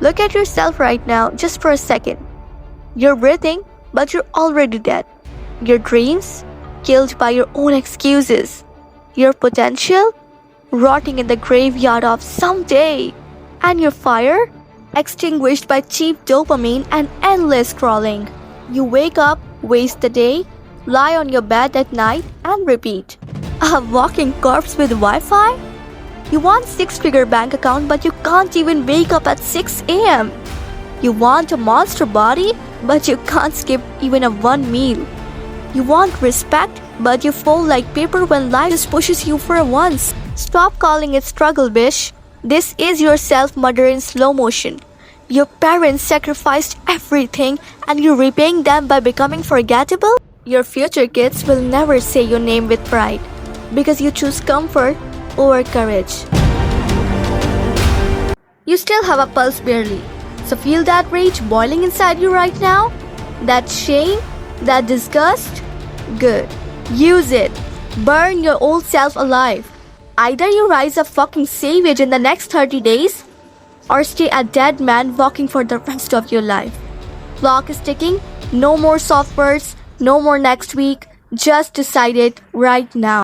Look at yourself right now, just for a second. You're breathing, but you're already dead. Your dreams, killed by your own excuses. Your potential, rotting in the graveyard of someday. And your fire, extinguished by cheap dopamine and endless scrolling. You wake up, waste the day, lie on your bed at night, and repeat. A walking corpse with Wi-Fi? You want six-figure bank account, but you can't even wake up at 6 a.m. You want a monster body, but you can't skip even a one meal. You want respect, but you fall like paper when life just pushes you for a once. Stop calling it struggle, bish. This is your self-murder in slow motion. Your parents sacrificed everything and you're repaying them by becoming forgettable? Your future kids will never say your name with pride because you choose comfort over courage. You still have a pulse barely, so feel that rage boiling inside you right now? That shame? That disgust? Good. Use it. Burn your old self alive. Either you rise a fucking savage in the next 30 days, or stay a dead man walking for the rest of your life. Clock is ticking. No more soft words. No more next week. Just decide it right now.